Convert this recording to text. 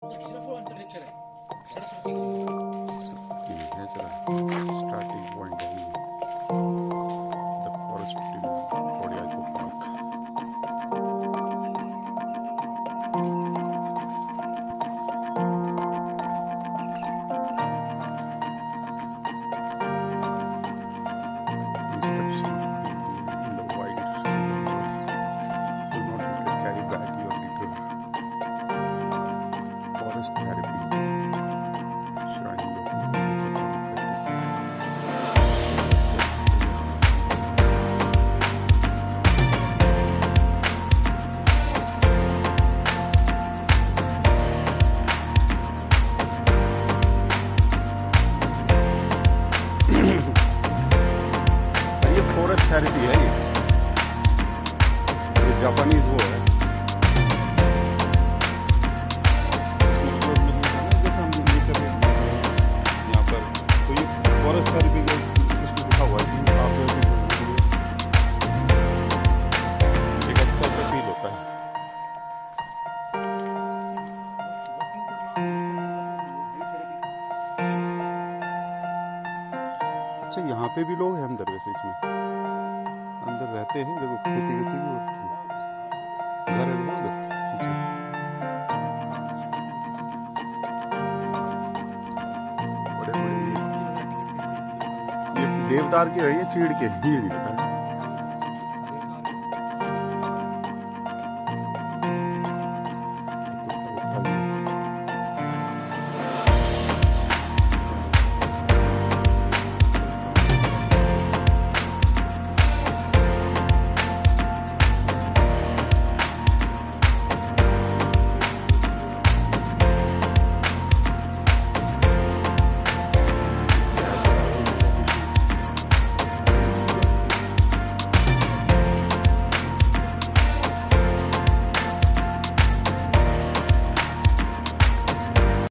Starting point है ये, the forest in kaudia park. Instructions in the white. Do not carry back your litter. Forest therapy. Showing the ये forest therapy है ये Japanese वो है। यहाँ पर तो ये फॉरेस्ट थेरेपी का इसमें लिखा हुआ है कि आप एक अच्छा सा फील होता है। अच्छा यहाँ पे भी लोग हैं अंदर, वैसे इसमें अंदर रहते हैं। देखो खेती भी हो रखी है, घर है ना उधर। अच्छा बड़े बड़े ये देवदार के है, ये चीड़ के, ये नहीं पता।